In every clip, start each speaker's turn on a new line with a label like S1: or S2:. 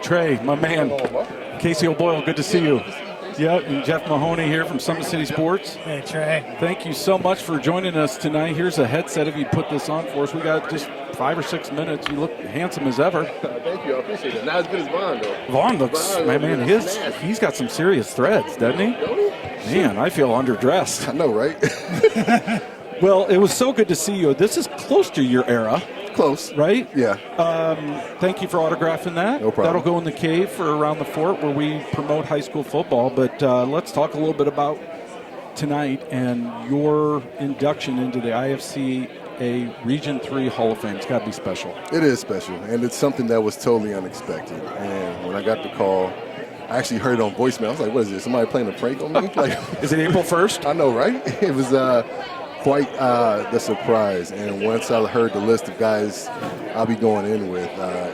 S1: Trai, my man. Casey O'Boyle, good to see you. Yeah, and Jeff Mahoney here from SummitCitySports.
S2: Hey, Trai.
S1: Thank you so much for joining us tonight. Here's a headset if you put this on for us. We got just 5 or 6 minutes. You look handsome as ever.
S3: Thank you. I appreciate that. Not as good as Vaughn, though.
S1: Vaughn looks, my man, he's got some serious threads, doesn't he? Man, I feel underdressed.
S3: I know, right?
S1: Well, it was so good to see you. This is close to your era.
S3: Close.
S1: Right?
S3: Yeah.
S1: Thank you for autographing that.
S3: No problem.
S1: That'll go in the cave for Around the Fort where we promote high school football. But let's talk a little bit about tonight and your induction into the IFCA Region 3 Hall of Fame. It's got to be special.
S3: It is special, and it's something that was totally unexpected. And when I got the call, I actually heard it on voicemail. I was like, what is this? Somebody playing a prank on me? Like,
S1: is it April 1st?
S3: I know, right? It was quite the surprise. And once I heard the list of guys I'll be going in with,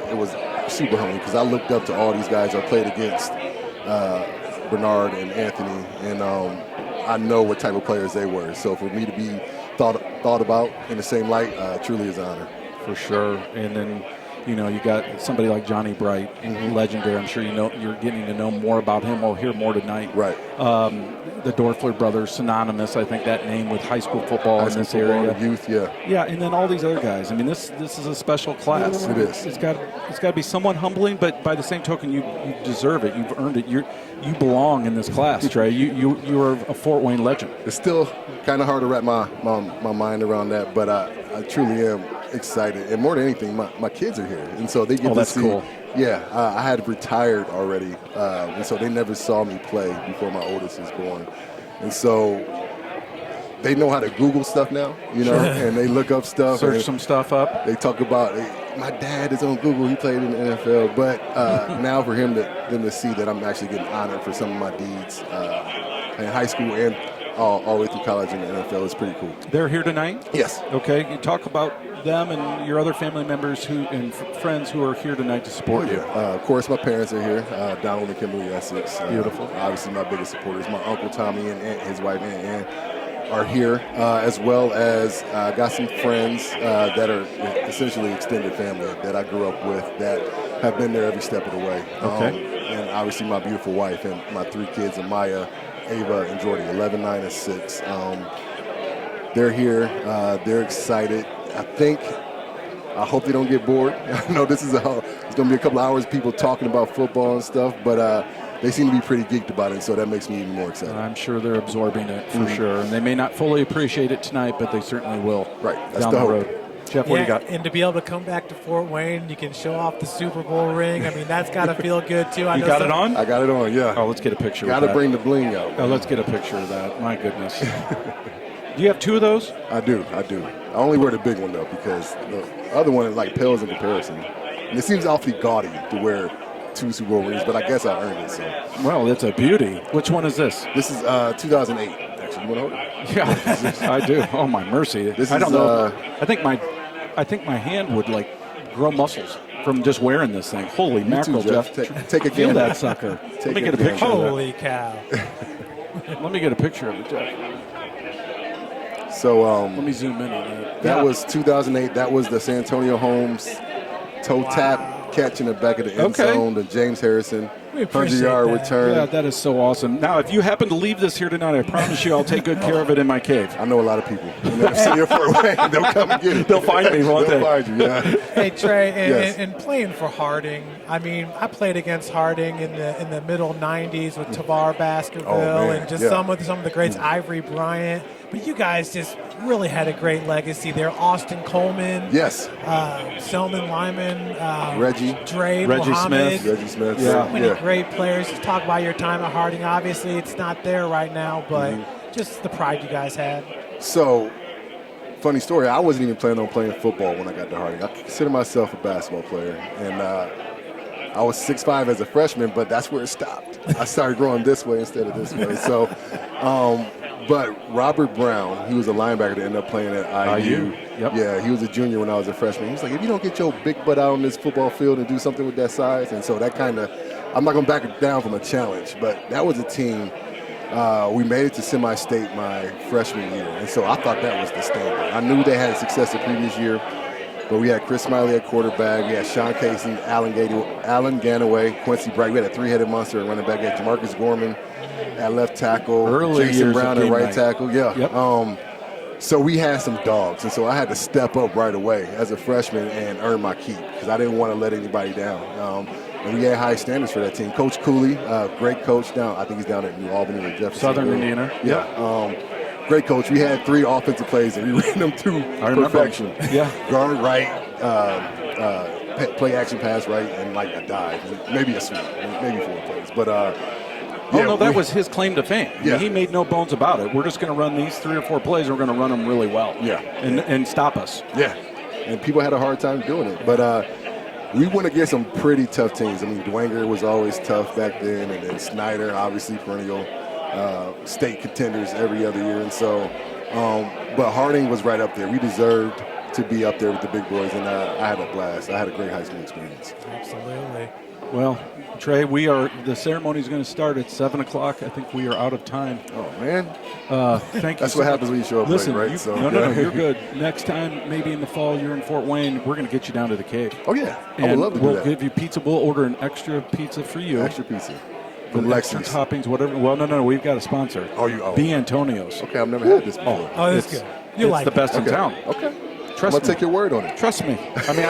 S3: it was super humbling because I looked up to all these guys I played against, Bernard and Anthony, and I know what type of players they were. So for me to be thought about in the same light truly is an honor.
S1: For sure. And then, you know, you got somebody like Johnny Bright, legendary. I'm sure you know you're getting to know more about him. We'll hear more tonight.
S3: Right.
S1: The Dorfler brothers, synonymous, I think, that name with high school football in this area.
S3: Youth, yeah.
S1: Yeah, and then all these other guys. I mean, this is a special class.
S3: It is.
S1: It's got to be somewhat humbling, but by the same token, you deserve it. You've earned it. You belong in this class, Trai. You are a Fort Wayne legend.
S3: It's still kind of hard to wrap my mind around that, but I truly am excited. And more than anything, my kids are here, and so they get to see.
S1: Cool.
S3: Yeah, I had retired already, and so they never saw me play before my oldest was born. And so they know how to Google stuff now, you know, and they look up stuff.
S1: Search some stuff up.
S3: They talk about, my dad is on Google, he played in the NFL. But now for them to see that I'm actually getting honored for some of my deeds in high school and all the way through college and the NFL is pretty cool.
S1: They're here tonight?
S3: Yes.
S1: Okay. You talk about them and your other family members and friends who are here tonight to support you.
S3: Of course, my parents are here, Donald and Kimberly Essex.
S1: Beautiful.
S3: Obviously, my biggest supporters. My uncle Tommy and his wife Aunt Ann are here, as well as got some friends that are essentially extended family that I grew up with that have been there every step of the way.
S1: Okay.
S3: And obviously, my beautiful wife and my 3 kids, Amaya, Ava, and Jordy, 11, 9, and 6. They're here. They're excited. I hope they don't get bored. I know it's going to be a couple hours of people talking about football and stuff, but they seem to be pretty geeked about it, so that makes me even more excited.
S1: I'm sure they're absorbing it for sure. And they may not fully appreciate it tonight, but they certainly will.
S3: Right. That's
S1: down
S3: the
S1: the
S3: hope.
S1: road. Jeff, what do you got?
S2: And to be able to come back to Fort Wayne, you can show off the Super Bowl ring. I mean, that's got to feel good, too.
S1: You got it on?
S3: I got it on, yeah.
S1: Oh, let's get a picture
S3: of that. Got to bring the bling out.
S1: Oh, let's get a picture of that. My goodness. Do you have 2 of those?
S3: I do. I only wear the big one, though, because the other one pales in comparison. And it seems awfully gaudy to wear 2 Super Bowl rings, but I guess I earned it. So.
S1: Well, it's a beauty. Which one is this?
S3: This is 2008, actually. You want to hold it?
S1: Yeah, I do. Oh, my mercy. I don't know. I think my hand would, grow muscles from just wearing this thing. Holy mackerel,
S3: too, Jeff. Take a
S1: Feel
S3: gander.
S1: that sucker. Let me get a picture of that.
S2: Holy cow.
S1: Let me get a picture of it, Jeff.
S3: So
S1: let me zoom in on that.
S3: That was 2008. That was the San Antonio Holmes toe tap catch in the back of the end zone. The James Harrison 100-yard return.
S1: Yeah, that is so awesome. Now, if you happen to leave this here tonight, I promise you I'll take good care of it in my cave.
S3: I know a lot of people. They'll come and get it.
S1: They'll find me, won't they?
S3: They'll find you, yeah.
S2: Hey, Trai, and playing for Harding, I mean, I played against Harding in the middle 90s with Tavar Baskerville and just some of the greats, Ivory Bryant. But you guys just really had a great legacy there. Austin Coleman.
S3: Yes.
S2: Selman Lyman.
S3: Reggie.
S2: Dre
S1: Reggie
S2: Muhammad.
S3: Reggie Smith.
S2: So many great players. Just talk about your time at Harding. Obviously, it's not there right now, but just the pride you guys had.
S3: So, funny story. I wasn't even planning on playing football when I got to Harding. I consider myself a basketball player. And I was 6'5" as a freshman, but that's where it stopped. I started growing this way instead of this way. So, but Robert Brown, he was a linebacker that ended up playing at IU.
S1: Yep.
S3: Yeah, he was a junior when I was a freshman. He was like, if you don't get your big butt out on this football field and do something with that size. And so that kind of, I'm not going to back it down from a challenge, but that was a team. We made it to semi-state my freshman year. And so I thought that was the standard. I knew they had success the previous year. But we had Chris Smiley at quarterback. We had Sean Casey, Alan Ganaway, Quincy Bright. We had a three-headed monster at running back. We had Jamarcus Gorman at left tackle.
S1: Early
S3: Jason
S1: years
S3: Brown
S1: of
S3: at right
S1: night.
S3: tackle. Yeah.
S1: Yep.
S3: So we had some dogs, and so I had to step up right away as a freshman and earn my keep because I didn't want to let anybody down. And we had high standards for that team. Coach Cooley, great coach down. I think he's down at New Albany or Jefferson.
S1: Southern Indiana.
S3: Yeah. Great coach. We had 3 offensive plays, and we ran them to perfection.
S1: Yeah.
S3: Guard right, play action pass right, and like a dive, and maybe a sweep, maybe 4 plays. But
S1: that was his claim to fame.
S3: Yeah.
S1: He made no bones about it. We're just going to run these 3 or 4 plays, and we're going to run them really well.
S3: Yeah.
S1: And stop us.
S3: Yeah. And people had a hard time doing it. But we went against some pretty tough teams. I mean, Dwenger was always tough back then, and then Snyder, obviously perennial state contenders every other year. And so, but Harding was right up there. We deserved to be up there with the big boys, and I had a blast. I had a great high school experience.
S2: Absolutely.
S1: Well, Trey, the ceremony is going to start at 7 o'clock. I think we are out of time.
S3: Oh, man.
S1: Thank you.
S3: That's what happens when you show up
S1: Listen,
S3: late, right?
S1: No, you're good. Next time, maybe in the fall, you're in Fort Wayne, we're going to get you down to the cave.
S3: Oh, yeah. I would love to do that.
S1: We'll give you pizza. We'll order an extra pizza for you.
S3: Extra pizza.
S1: With extra toppings, whatever. Well, no, we've got a sponsor. B. Antonio's.
S3: Okay, I've never had this before.
S2: Oh, that's good.
S1: It's the best in town.
S3: Okay.
S1: Trust
S3: I'm gonna
S1: me.
S3: take your word on it.
S1: Trust me. I mean,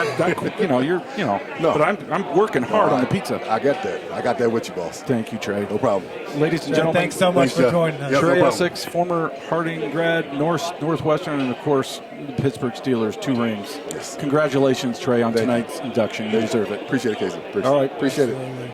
S3: No.
S1: but I'm working hard on the pizza.
S3: I got that. I got that with you, boss.
S1: Thank you, Trey.
S3: No problem.
S1: Ladies and gentlemen,
S2: thanks so much for joining us.
S3: Yep,
S1: Trey
S3: no
S1: Essex, former Harding grad, Northwestern, and of course the Pittsburgh Steelers, 2 rings.
S3: Yes.
S1: Congratulations, Trey, on
S3: Thank you.
S1: tonight's induction. You deserve it.
S3: Appreciate it, Casey.
S1: All right.
S3: Appreciate it.
S2: Absolutely.